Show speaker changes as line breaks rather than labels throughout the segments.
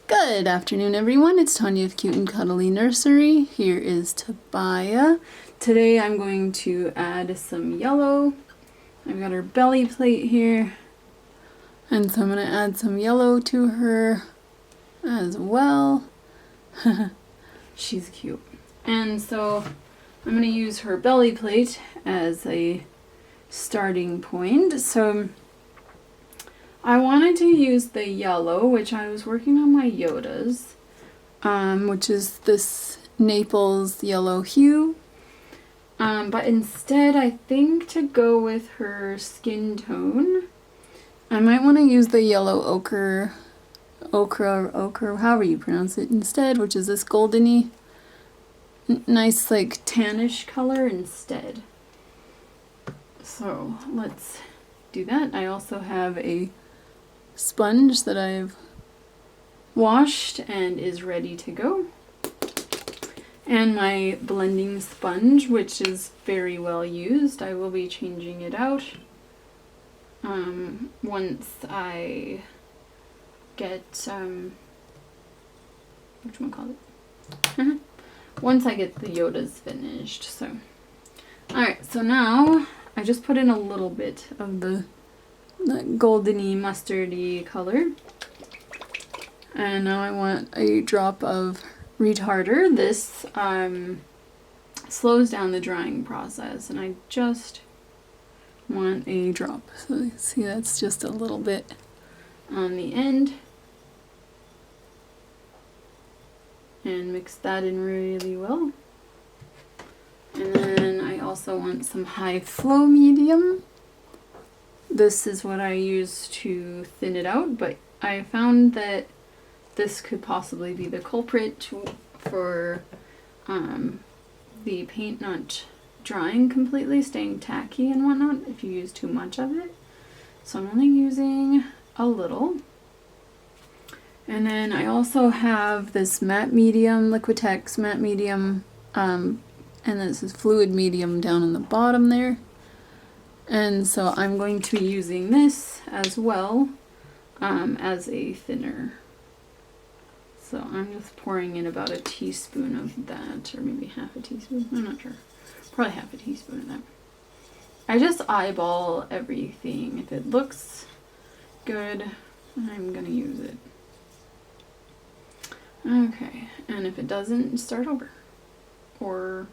Good afternoon, everyone. It's Tanya of CuteNCuddlyNursery. Here is Tobiah. Today I'm going to add some yellow. I've got her belly plate here, and so I'm going to add some yellow to her as well. She's cute. And so I'm going to use her belly plate as a starting point. So I wanted to use the yellow, which I was working on my Yodas, which is this Naples yellow hue. But instead, I think to go with her skin tone, I might want to use the yellow ochre, however you pronounce it instead, which is this goldeny, nice like tannish color instead. So let's do that. I also have a sponge that I've washed and is ready to go, and my blending sponge, which is very well used. I will be changing it out once I get once I get the Yodas finished. So alright, so now I just put in a little bit of the goldeny mustardy color, and now I want a drop of retarder. This slows down the drying process, and I just want a drop. So you see that's just a little bit on the end, and mix that in really well. And then I also want some high flow medium. This is what I use to thin it out, but I found that this could possibly be the culprit for the paint not drying completely, staying tacky and whatnot if you use too much of it. So I'm only using a little. And then I also have this matte medium, Liquitex matte medium, and this is fluid medium down in the bottom there. And so I'm going to be using this as well as a thinner. So I'm just pouring in about a teaspoon of that, or maybe half a teaspoon, I'm not sure. Probably half a teaspoon of that. I just eyeball everything. If it looks good, I'm gonna use it. Okay, and if it doesn't, start over. Or,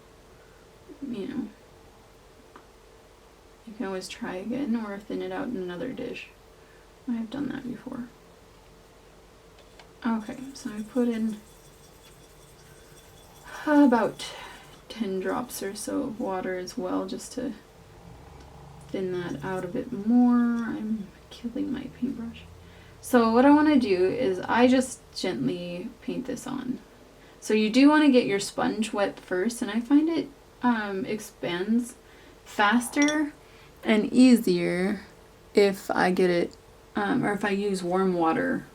you know, you can always try again or thin it out in another dish. I have done that before. Okay, so I put in about 10 drops or so of water as well, just to thin that out a bit more. I'm killing my paintbrush. So what I want to do is I just gently paint this on. So you do want to get your sponge wet first, and I find it expands faster and easier if I get it, or if I use warm water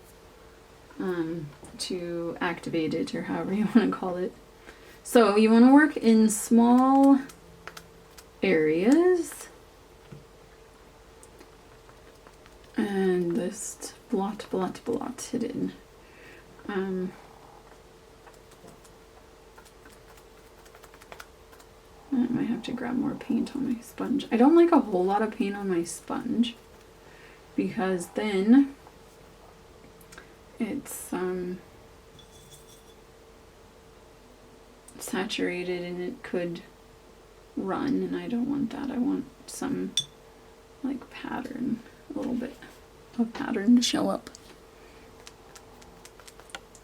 to activate it, or however you want to call it. So you want to work in small areas, and just blot it in. I might have to grab more paint on my sponge. I don't like a whole lot of paint on my sponge, because then it's saturated and it could run, and I don't want that. I want some like pattern, a little bit of pattern to show up.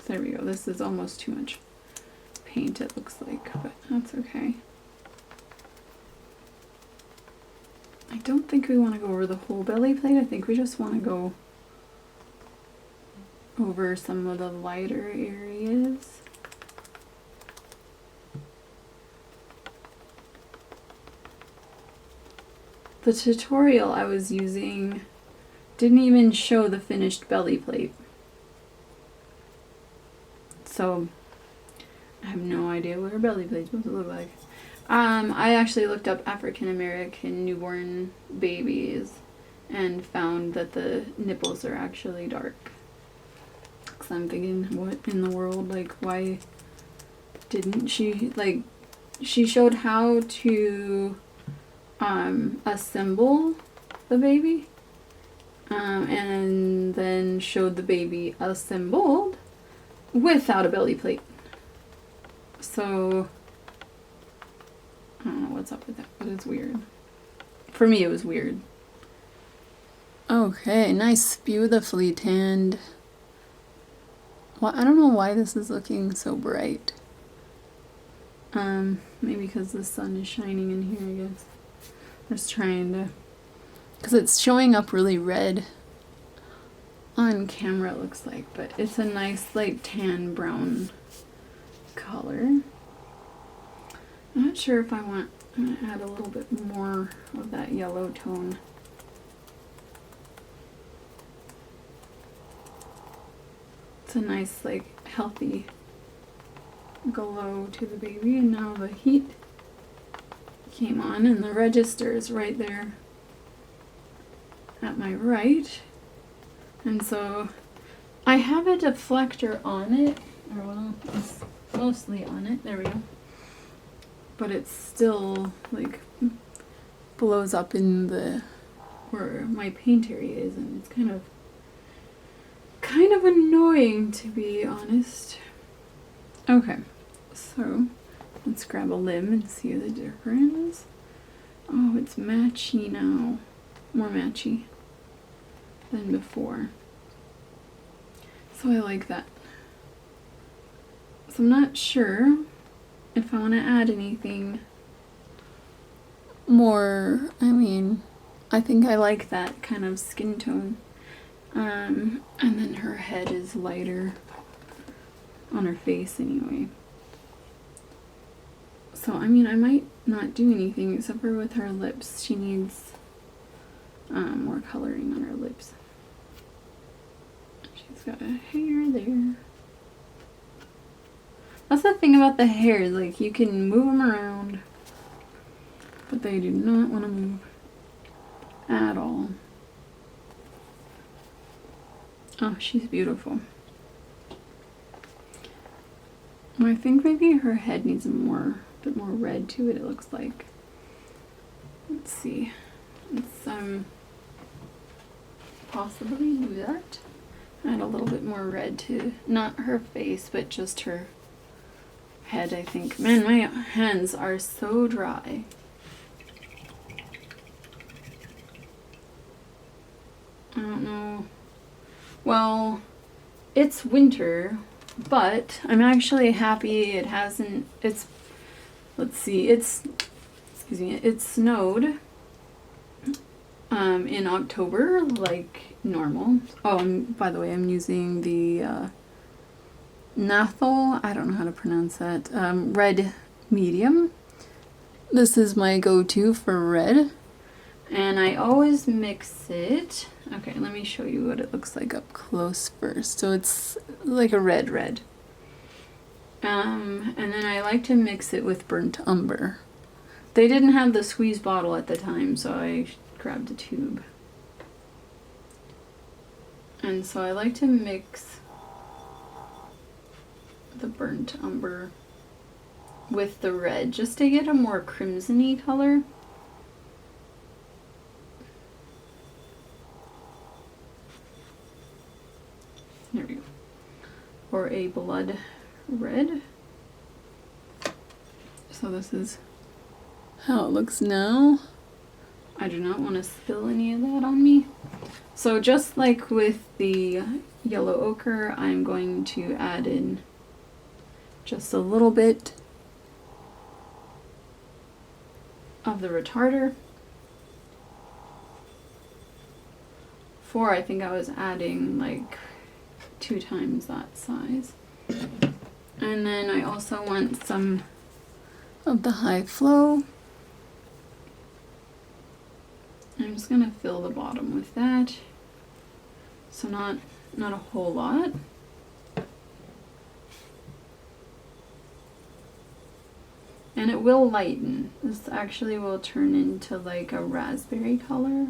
So there we go. This is almost too much paint, it looks like, but that's okay. I don't think we want to go over the whole belly plate. I think we just want to go over some of the lighter areas. The tutorial I was using didn't even show the finished belly plate. So I have no idea what her belly plate's supposed to look like. I actually looked up African American newborn babies and found that the nipples are actually dark. because I'm thinking, what in the world, like, why didn't she, like, she showed how to assemble the baby, and then showed the baby assembled without a belly plate. So I don't know what's up with that, but it's weird. For me, it was weird. Okay, nice, beautifully tanned. Well, I don't know why this is looking so bright. Maybe because the sun is shining in here, I guess. Just trying to, because it's showing up really red on camera, it looks like, but it's a nice, like, tan brown color. I'm not sure if I'm gonna add a little bit more of that yellow tone. It's a nice, like, healthy glow to the baby, and now the heat came on and the register is right there at my right, and so I have a deflector on it, or well, it's mostly on it, there we go, but it's still like blows up in the where my paint area is, and it's kind of annoying, to be honest. Okay, so let's grab a limb and see the difference. Oh, it's matchy now. More matchy than before. So I like that. So I'm not sure if I want to add anything more. I mean, I think I like that kind of skin tone. And then her head is lighter on her face anyway. So, I mean, I might not do anything except for with her lips. She needs more coloring on her lips. She's got a hair there. That's the thing about the hairs, like, you can move them around, but they do not want to move at all. Oh, she's beautiful. I think maybe her head needs a bit more red to it, it looks like. Let's see. Let's possibly do that. Add a little bit more red to, not her face, but just her head, I think. Man, my hands are so dry. I don't know. Well, it's winter, but I'm actually happy it hasn't, let's see, it snowed in October like normal. Oh, by the way, I'm using the Nathol, I don't know how to pronounce that, red medium. This is my go-to for red, and I always mix it. Okay, let me show you what it looks like up close first. So it's like a red. And then I like to mix it with burnt umber. They didn't have the squeeze bottle at the time, so I grabbed a tube. And so I like to mix the burnt umber with the red just to get a more crimson-y color. There we go. Or a blood red. So this is how it looks now. I do not want to spill any of that on me. So just like with the yellow ochre, I'm going to add in just a little bit of the retarder. Before, I think I was adding like 2 times that size. And then I also want some of the high flow. I'm just gonna fill the bottom with that. So not a whole lot. And it will lighten. This actually will turn into like a raspberry color.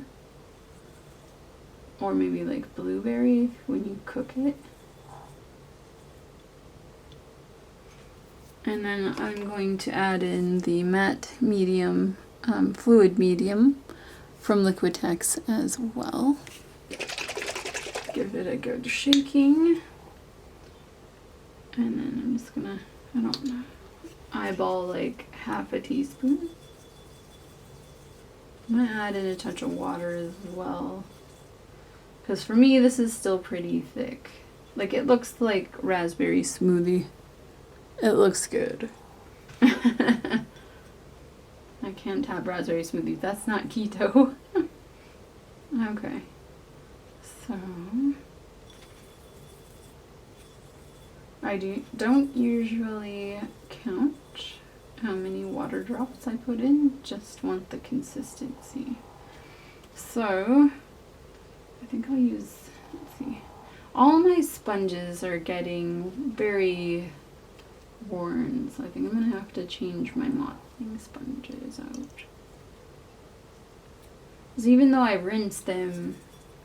Or maybe like blueberry when you cook it. And then I'm going to add in the matte medium, fluid medium from Liquitex as well. Give it a good shaking. And then I'm just gonna, I don't know, eyeball like half a teaspoon. I'm gonna add in a touch of water as well. Because for me, this is still pretty thick. Like, it looks like raspberry smoothie. It looks good. I can't have raspberry smoothies. That's not keto. Okay. So, I don't usually count how many water drops I put in. Just want the consistency. So, I think I'll use, let's see. All my sponges are getting very worn, so I think I'm gonna have to change my modeling sponges out. Because even though I rinsed them,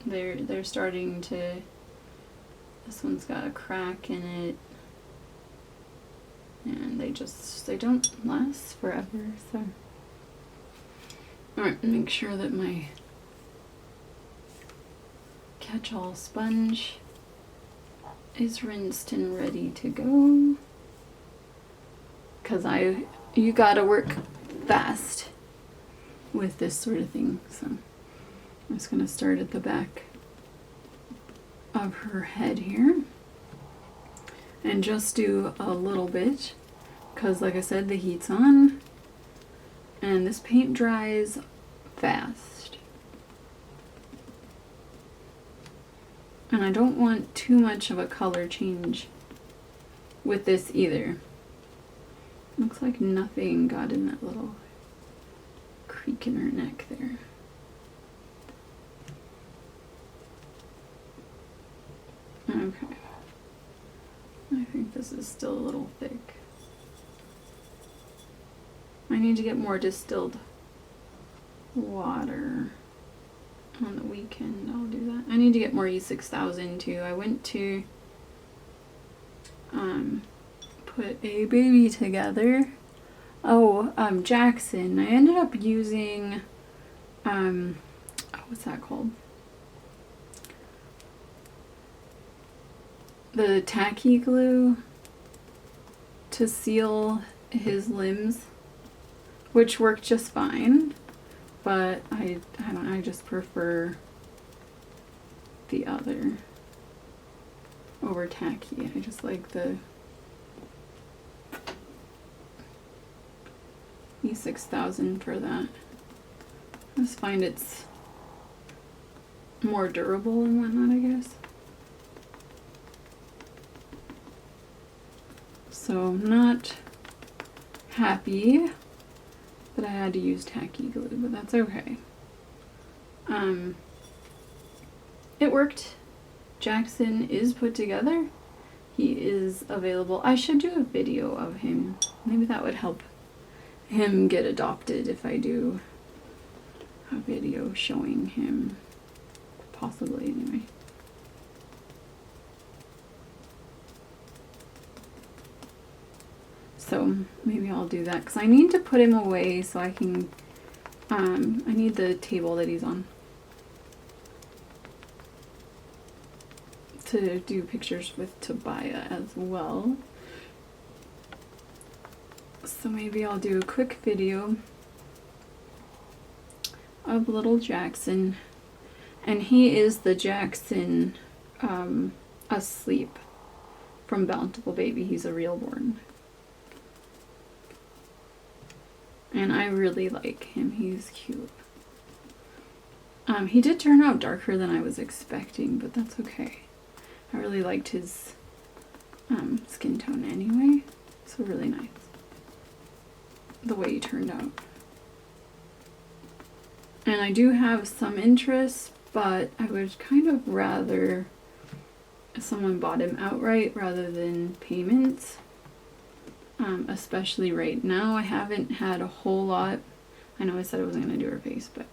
they're starting to, this one's got a crack in it, and they don't last forever, so. Alright, make sure that my catch-all sponge is rinsed and ready to go. Because you gotta work fast with this sort of thing. So I'm just gonna start at the back of her head here and just do a little bit, because like I said, the heat's on and this paint dries fast. And I don't want too much of a color change with this either. Looks like nothing got in that little creak in her neck there. Okay. I think this is still a little thick. I need to get more distilled water. On the weekend, I'll do that. I need to get more E6000 too. I went to put a baby together. Oh, Jackson. I ended up using what's that called? The tacky glue to seal his limbs, which worked just fine. But I don't know, I just prefer the other over tacky. I just like the E6000 for that. I just find it's more durable and whatnot, I guess. So I'm not happy that I had to use tacky glue, but that's okay. It worked. Jackson is put together. He is available. I should do a video of him. Maybe that would help him get adopted if I do a video showing him. Possibly, anyway. So maybe I'll do that because I need to put him away so I can, I need the table that he's on to do pictures with Tobiah as well. So maybe I'll do a quick video of little Jackson, and he is the Jackson asleep from Bountiful Baby. He's a realborn. And I really like him. He's cute. He did turn out darker than I was expecting, but that's okay. I really liked his skin tone anyway. So really nice. The way he turned out. And I do have some interest, but I would kind of rather if someone bought him outright rather than payments. Especially right now. I haven't had a whole lot. I know I said I wasn't going to do her face, but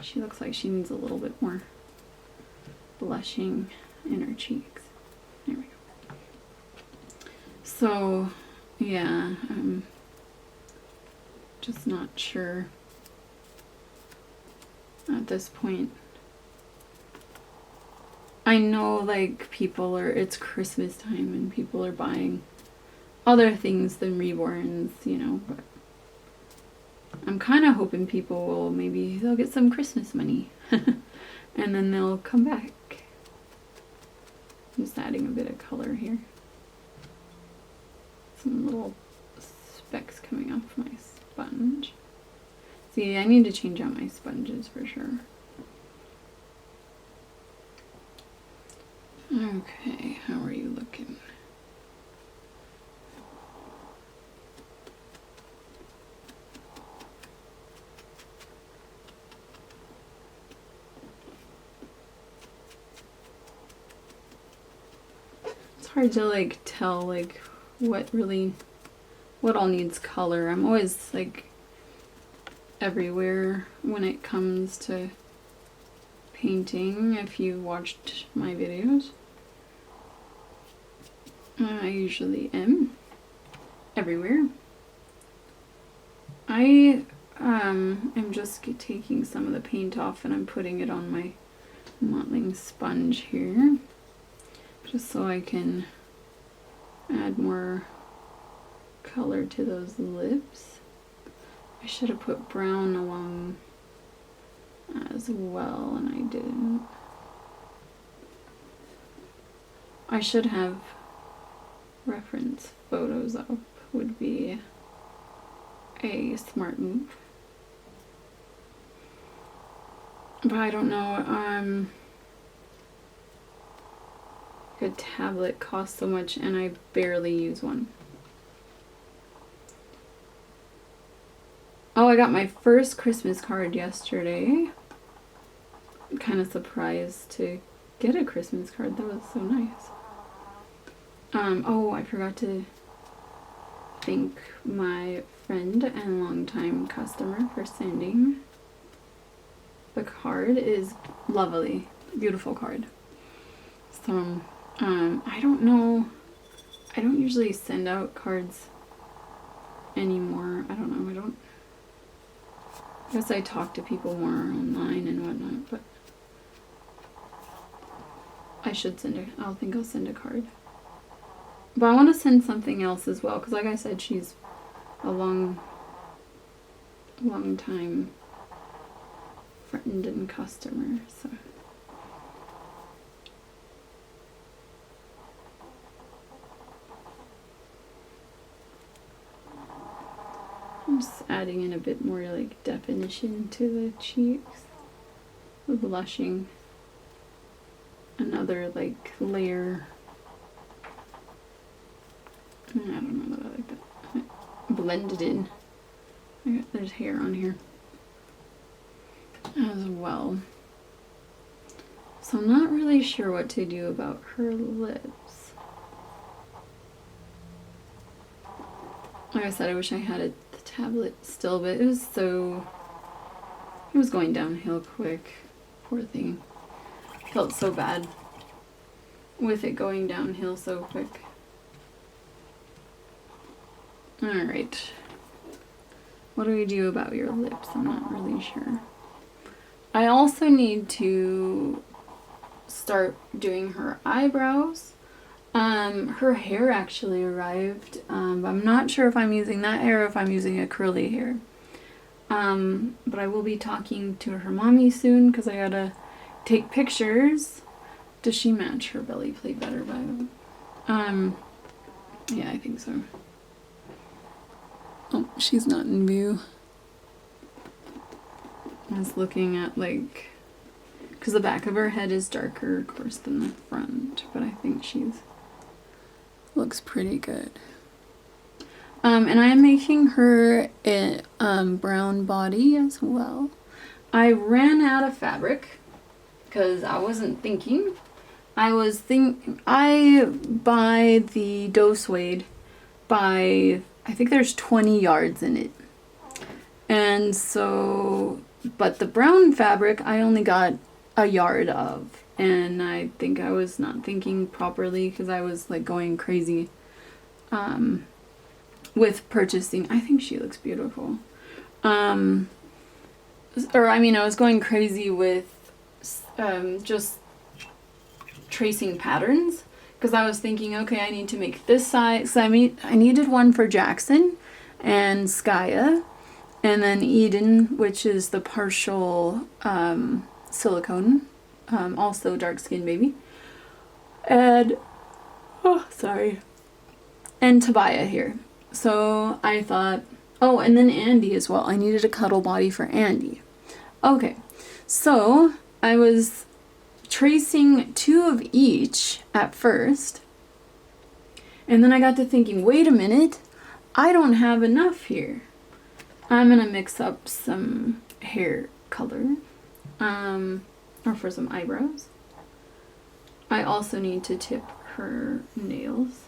she looks like she needs a little bit more blushing in her cheeks. There we go. So yeah, I'm just not sure at this point. I know, like, it's Christmas time and people are buying other things than Reborns, you know, but I'm kind of hoping people will, maybe they'll get some Christmas money and then they'll come back. I'm just adding a bit of color here. Some little specks coming off my sponge. See, I need to change out my sponges for sure. Okay, how are you looking? It's hard to like tell like what all needs color. I'm always like everywhere when it comes to painting, if you watched my videos. I usually am everywhere. I am just taking some of the paint off and I'm putting it on my modeling sponge here, just so I can add more color to those lips. I should have put brown along as well, and I didn't. I should have reference photos up, would be a smart move. But I don't know, a tablet costs so much and I barely use one. Oh, I got my first Christmas card yesterday. I'm kind of surprised to get a Christmas card. That was so nice. Oh, I forgot to thank my friend and longtime customer for sending the card. It is lovely, beautiful card. So, I don't know. I don't usually send out cards anymore. I don't know. I guess I talk to people more online and whatnot, but I should I'll send a card. But I want to send something else as well, because like I said, she's a long time friend and customer, so. I'm just adding in a bit more like definition to the cheeks, blushing, another like layer. I don't know that I like that. Blended in. There's hair on here as well. So I'm not really sure what to do about her lips. Like I said, I wish I had the tablet still, but it was going downhill quick. Poor thing. Felt so bad with it going downhill so quick. Alright. What do we do about your lips? I'm not really sure. I also need to start doing her eyebrows. Her hair actually arrived. I'm not sure if I'm using that hair or if I'm using a curly hair. But I will be talking to her mommy soon because I gotta take pictures. Does she match her belly plate better by the way? Yeah, I think so. Oh, she's not in view. I was looking at like, because the back of her head is darker, of course, than the front, but I think looks pretty good. And I am making her a brown body as well. I ran out of fabric because I wasn't thinking. I buy the doe suede by, I think there's 20 yards in it. And so, but the brown fabric I only got a yard of. And I think I was not thinking properly because I was like going crazy with purchasing. I think she looks beautiful. Or I mean, I was going crazy with just tracing patterns, because I was thinking, okay, I need to make this size. So I needed one for Jackson and Skya, and then Eden, which is the partial silicone, also dark skin baby, and and Tobiah here. So I thought, oh, and then Andy as well. I needed a cuddle body for Andy. Okay, so I was tracing 2 of each at first, and then I got to thinking, wait a minute, I don't have enough here. I'm gonna mix up some hair color, or for some eyebrows. I also need to tip her nails,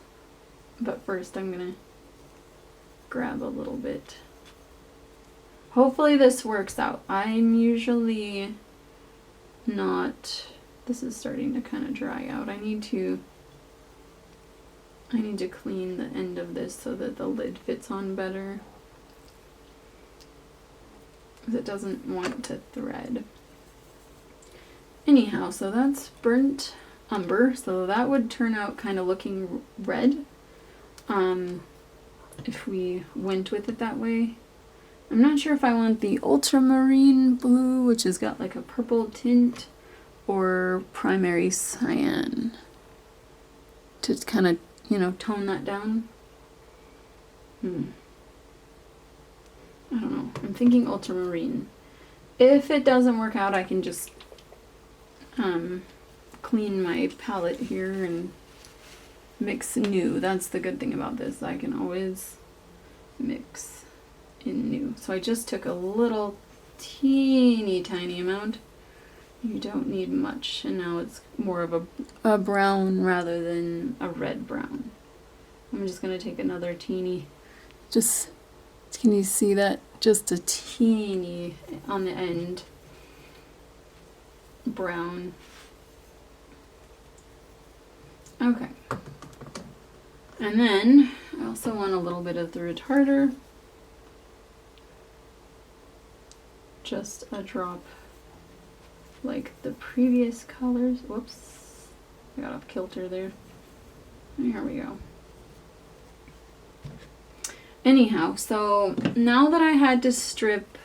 but first I'm gonna grab a little bit. Hopefully this works out. I'm usually not, this is starting to kind of dry out. I need to clean the end of this so that the lid fits on better, because it doesn't want to thread. Anyhow, so that's burnt umber, so that would turn out kind of looking red if we went with it that way. I'm not sure if I want the ultramarine blue, which has got like a purple tint, or primary cyan to kind of, you know, tone that down. I don't know. I'm thinking ultramarine. If it doesn't work out, I can just clean my palette here and mix new. That's the good thing about this. I can always mix in new. So I just took a little teeny tiny amount. You don't need much, and now it's more of a brown rather than a red brown. I'm just gonna take another teeny, just, can you see that? Just a teeny on the end brown. Okay. And then I also want a little bit of the retarder. Just a drop like the previous colors. Whoops. I got off kilter there. Here we go. Anyhow, so now that I had to strip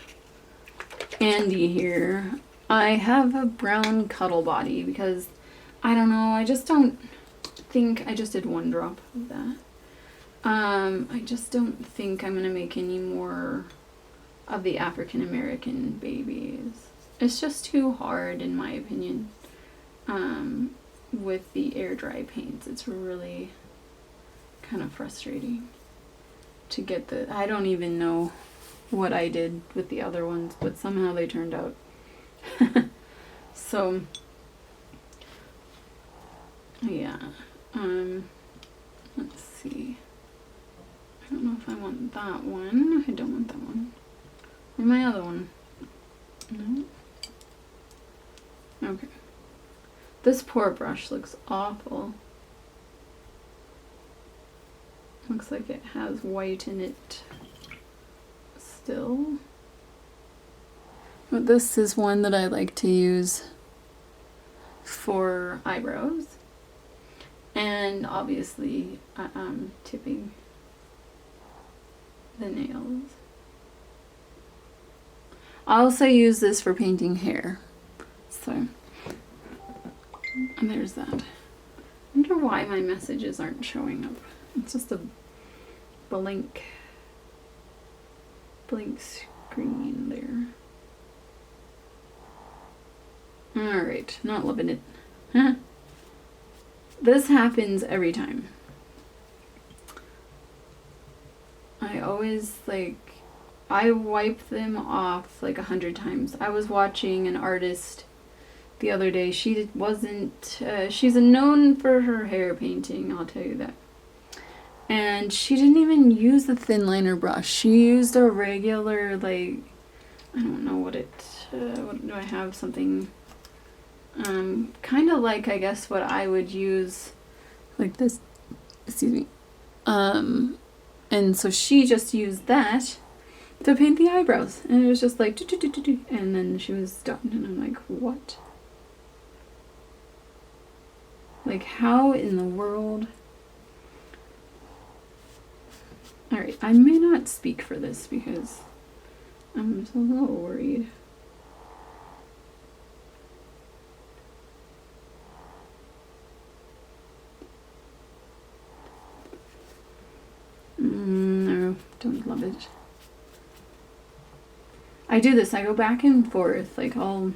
Andy here, I have a brown cuddle body because I don't know, I just don't think, I just did 1 drop of that. I just don't think I'm gonna make any more of the African American babies. It's just too hard, in my opinion, with the air dry paints. It's really kind of frustrating to get the, I don't even know what I did with the other ones, but somehow they turned out. So, yeah, let's see. I don't know if I want that one. I don't want that one. Or my other one. No. Okay. This poor brush looks awful. Looks like it has white in it still. But this is one that I like to use for eyebrows. And obviously, tipping the nails. I also use this for painting hair. So, and there's that. I wonder why my messages aren't showing up. It's just a blank screen there. Alright, not loving it. Huh? This happens every time. I always, I wipe them off 100 times. I was watching an artist the other day. She wasn't, she's known for her hair painting, I'll tell you that. And she didn't even use the thin liner brush. She used a regular, I don't know what do I have? Something, kind of I guess what I would use, like this, excuse me, And so she just used that to paint the eyebrows. And it was just like, do. And then she was done. And I'm like, what? Like, how in the world? Alright, I may not speak for this because I'm just a little worried. No, don't love it. I do this, I go back and forth, like I'll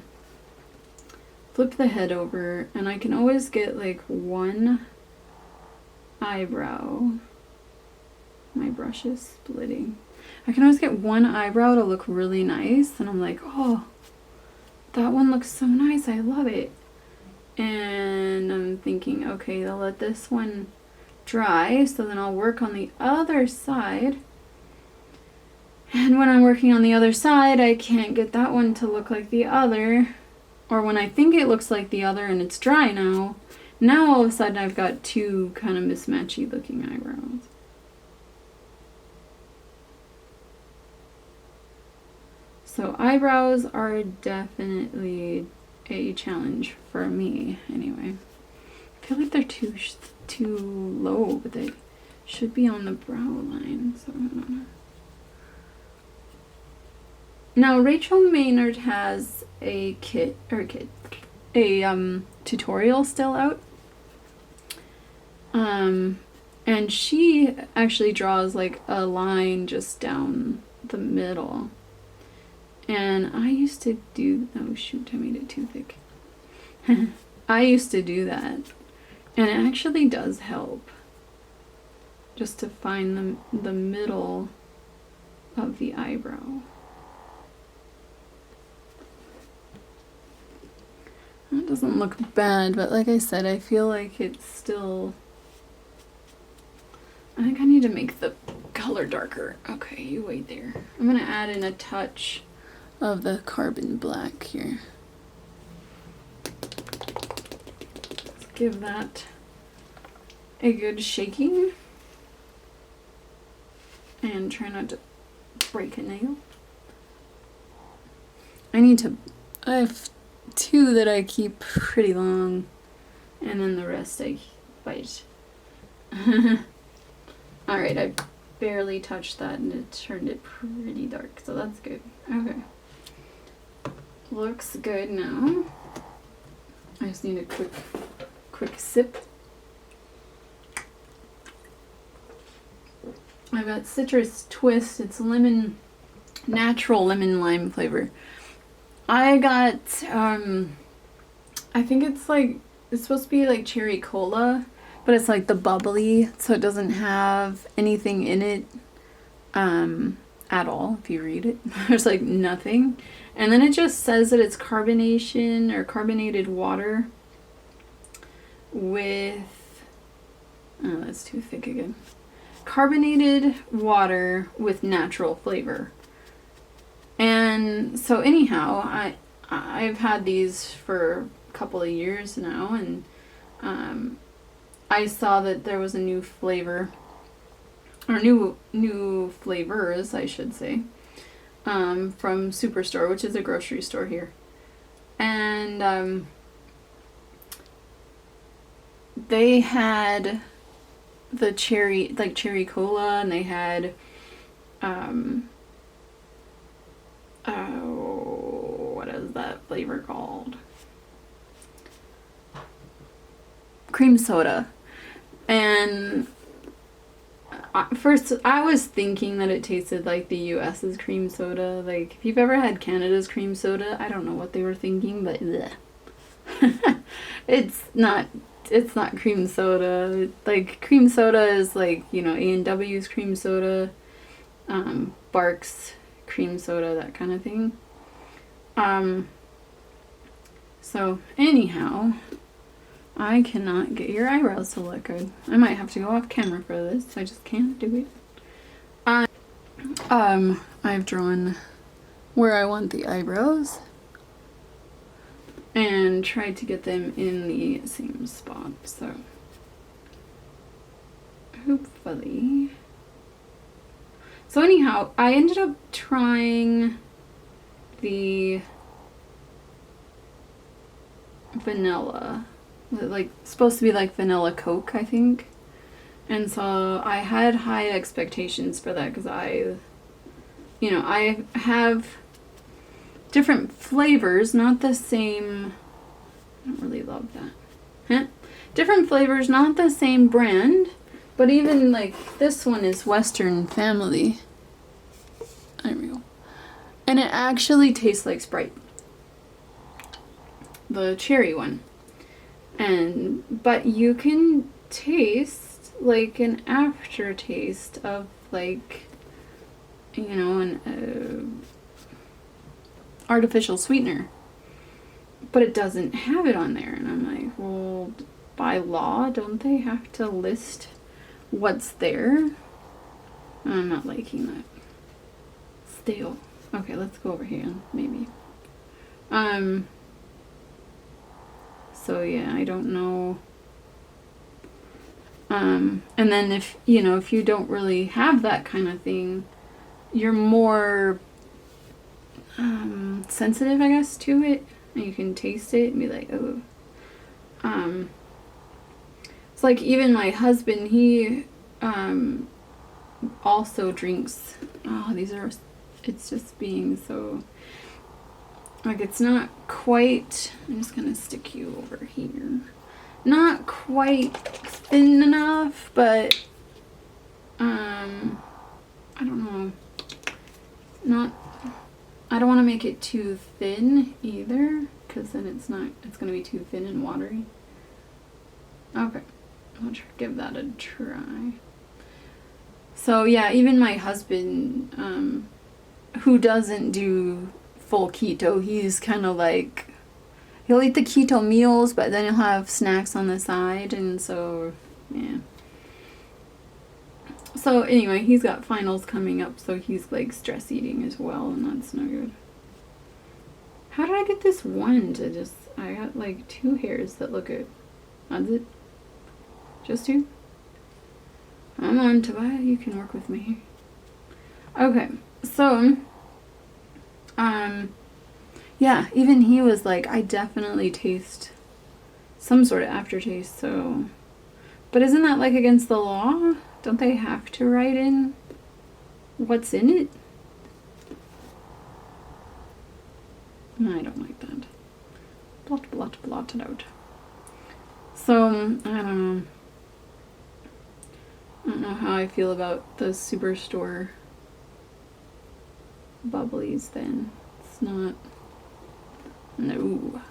flip the head over and I can always get like one eyebrow. My brush is splitting. I can always get one eyebrow to look really nice and I'm like, oh, that one looks so nice, I love it. And I'm thinking, okay, I'll let this one dry, so then I'll work on the other side. And when I'm working on the other side, I can't get that one to look like the other. Or when I think it looks like the other and it's dry now all of a sudden I've got two kind of mismatchy looking eyebrows. So eyebrows are definitely a challenge for me anyway. I feel like they're too low, but they should be on the brow line, so I don't know. Now Rachel Maynard has a tutorial still out. And she actually draws like a line just down the middle. And I used to do, oh shoot, I made it too thick. I used to do that. And it actually does help. Just to find the middle of the eyebrow. That doesn't look bad, but like I said, I feel like it's still... I think I need to make the color darker. Okay, you wait there. I'm gonna add in a touch of the carbon black here. Let's give that a good shaking. And try not to break a nail. I have two that I keep pretty long, and then the rest I bite. Alright, I barely touched that and it turned it pretty dark, so that's good. Okay. Looks good now. I just need a quick sip. I've got citrus twist. It's lemon, natural lemon lime flavor. I got, I think it's supposed to be like cherry cola, but it's like the bubbly, so it doesn't have anything in it at all. If you read it, there's like nothing. And then it just says that it's carbonation or carbonated water with, oh, that's too thick again. Carbonated water with natural flavor. And so anyhow, I've had these for a couple of years now, and I saw that there was a new flavor, or new flavors, I should say, from Superstore, which is a grocery store here. And they had the cherry cola, and they had what is that flavor called? Cream soda. And first I was thinking that it tasted like the US's cream soda. Like, if you've ever had Canada's cream soda, I don't know what they were thinking, but it's not cream soda. Like, cream soda is like, you know, A&W's cream soda, Barks cream soda, that kind of thing. So anyhow, I cannot get your eyebrows to look good. I might have to go off camera for this. I just can't do it. I've drawn where I want the eyebrows and tried to get them in the same spot, so hopefully So anyhow, I ended up trying the vanilla. Like, supposed to be like vanilla Coke, I think. And so I had high expectations for that because I have different flavors, not the same. I don't really love that. Huh? Different flavors, not the same brand, but even like this one is Western Family. There we go. And it actually tastes like Sprite. The cherry one. But you can taste like an aftertaste of like, an artificial sweetener. But it doesn't have it on there. And I'm like, well, by law, don't they have to list what's there? I'm not liking that. Stale. Okay, let's go over here, maybe. So yeah, I don't know. And then if you don't really have that kind of thing, you're more sensitive, I guess, to it. And you can taste it and be like, oh. It's like even my husband, he also drinks. Oh, it's just being so, like, it's not quite, I'm just gonna stick you over here. Not quite thin enough, but I don't know. I don't want to make it too thin either, because then it's going to be too thin and watery. Okay, I'll give that a try. So yeah, even my husband, who doesn't do full keto, he's kind of like, he'll eat the keto meals, but then he'll have snacks on the side, and so, yeah. So anyway, he's got finals coming up, so he's like stress eating as well, and that's no good. How did I get this one to just, I got like 2 hairs that look good. That's it? Just 2? I'm on, Tobiah, you can work with me. Okay, so, yeah, even he was like, I definitely taste some sort of aftertaste, so, but isn't that like against the law? Don't they have to write in what's in it? I don't like that. Blot it out. So, I don't know how I feel about the Superstore bubblies then. It's not, no.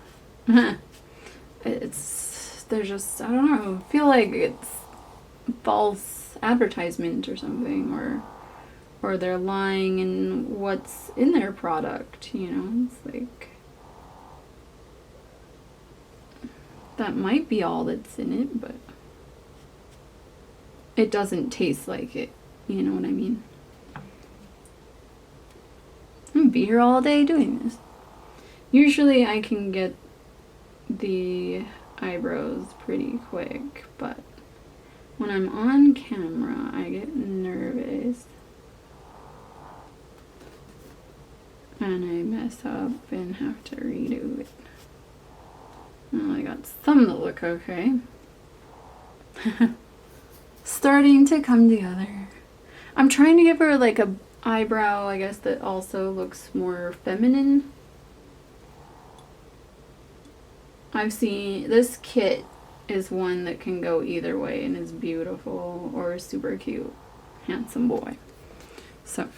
They're just, I don't know, I feel like it's false advertisement or something, or they're lying in what's in their product, it's like, that might be all that's in it, but it doesn't taste like it, you know what I mean? I'm gonna be here all day doing this. Usually I can get the eyebrows pretty quick, but when I'm on camera, I get nervous. And I mess up and have to redo it. Well, I got some that look okay. Starting to come together. I'm trying to give her like a eyebrow, I guess, that also looks more feminine. I've seen this kit is one that can go either way and is beautiful or super cute, handsome boy. So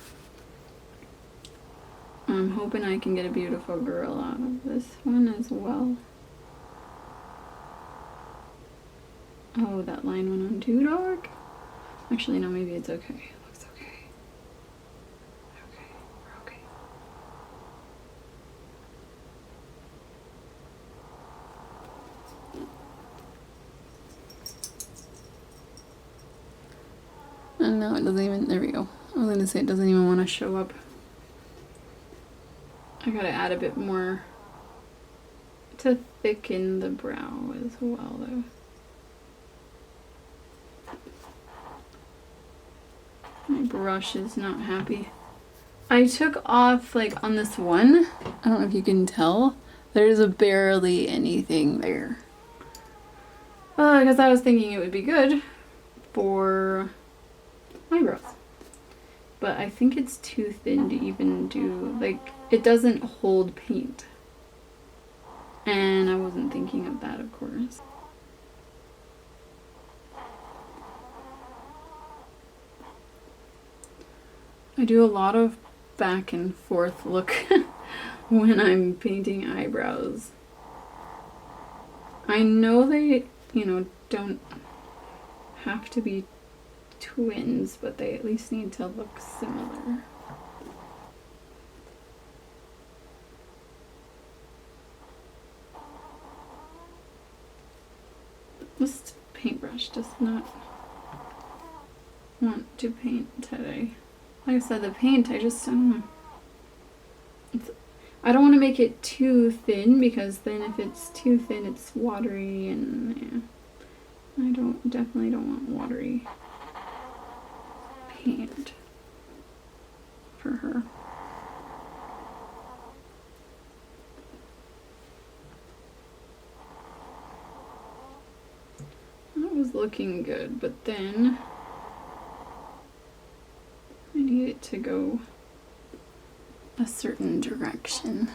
I'm hoping I can get a beautiful girl out of this one as well. Oh, that line went on too dark. Actually, no, maybe it's okay. It looks okay. Okay, we're okay. And now it doesn't even, there we go. I was gonna say it doesn't even want to show up. I gotta add a bit more to thicken the brow as well, though. My brush is not happy. I took off, like, on this one, I don't know if you can tell, there's barely anything there. Because I was thinking it would be good for eyebrows. But I think it's too thin to even do, like, it doesn't hold paint. And I wasn't thinking of that, of course. I do a lot of back and forth look when I'm painting eyebrows. I know they, you know, don't have to be twins, but they at least need to look similar. This paintbrush does not want to paint today. Like I said, the paint, I just don't know. I don't want to make it too thin, because then if it's too thin, it's watery, and yeah. I definitely don't want watery paint for her. That was looking good, but then I need it to go a certain direction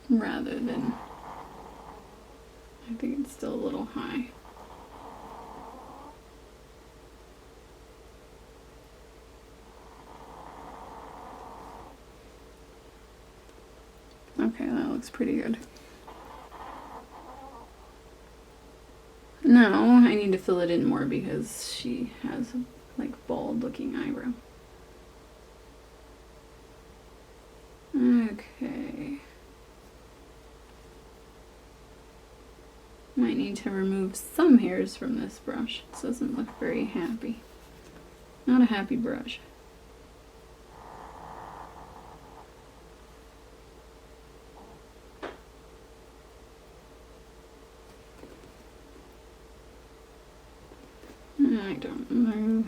rather than, I think it's still a little high. Okay, that looks pretty good. Now I need to fill it in more because she has a, like, bald looking eyebrow. Okay. Might need to remove some hairs from this brush. This doesn't look very happy. Not a happy brush. I don't know.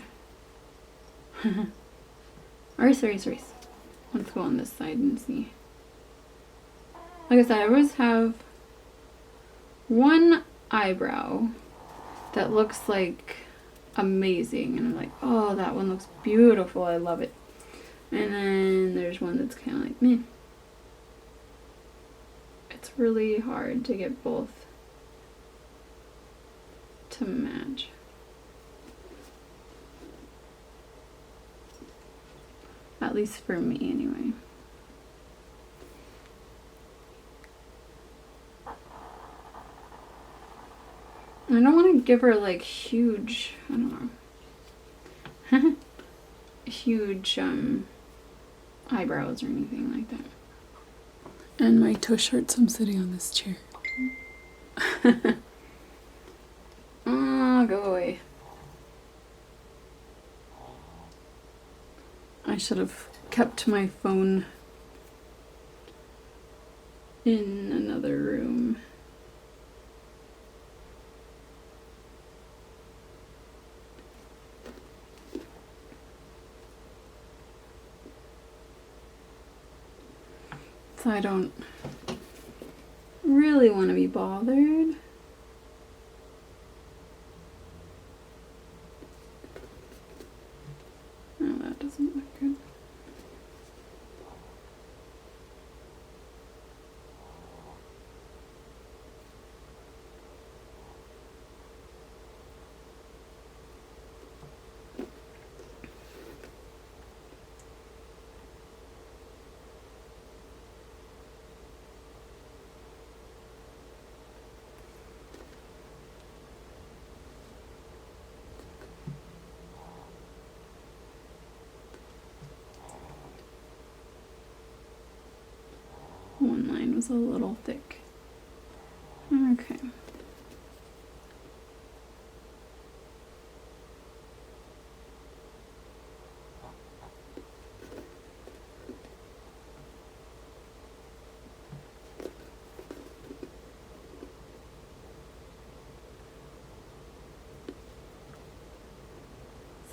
Erase. Let's go on this side and see. Like I said, I always have one eyebrow that looks like amazing, and I'm like, oh, that one looks beautiful, I love it. And then there's one that's kind of like meh. It's really hard to get both to match. At least for me, anyway. I don't want to give her, like, huge, I don't know, huge eyebrows or anything like that. And my tush hurts, I'm sitting on this chair. Oh, go away. I should have kept my phone in another room. So I don't really want to be bothered. Oh, that doesn't look good. One line was a little thick. Okay.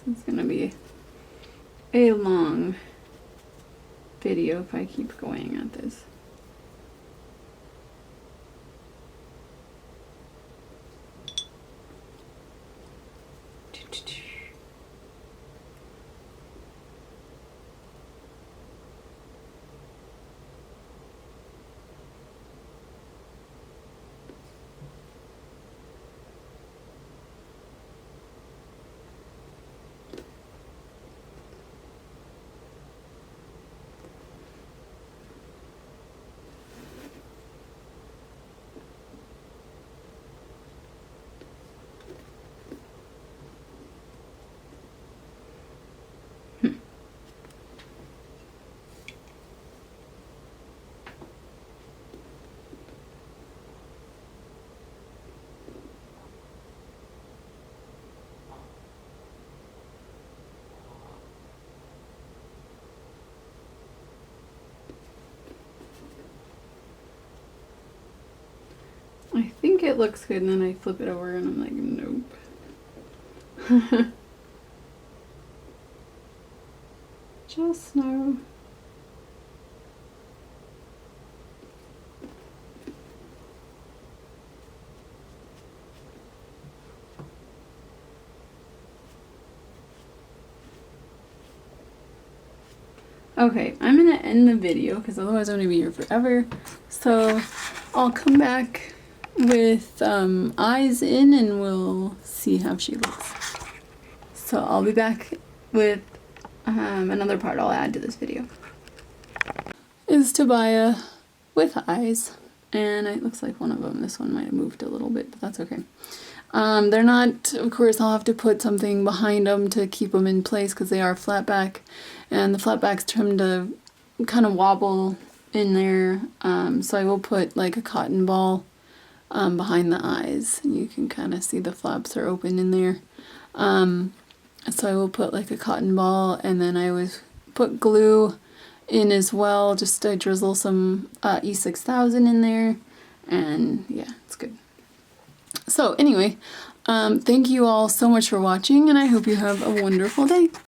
This is gonna be a long video if I keep going at this. I think it looks good, and then I flip it over and I'm like, nope. Just no. Okay, I'm gonna end the video because otherwise I'm gonna be here forever. So I'll come back with eyes in and we'll see how she looks. So I'll be back with another part I'll add to this video. Is Tobiah with eyes, and it looks like one of them, this one might have moved a little bit, but that's okay. They're not, of course, I'll have to put something behind them to keep them in place because they are flat back, and the flat backs tend to kind of wobble in there, so I will put like a cotton ball behind the eyes. You can kind of see the flaps are open in there. So I will put like a cotton ball, and then I always put glue in as well, just to drizzle some E6000 in there, and yeah, it's good. So anyway, thank you all so much for watching, and I hope you have a wonderful day.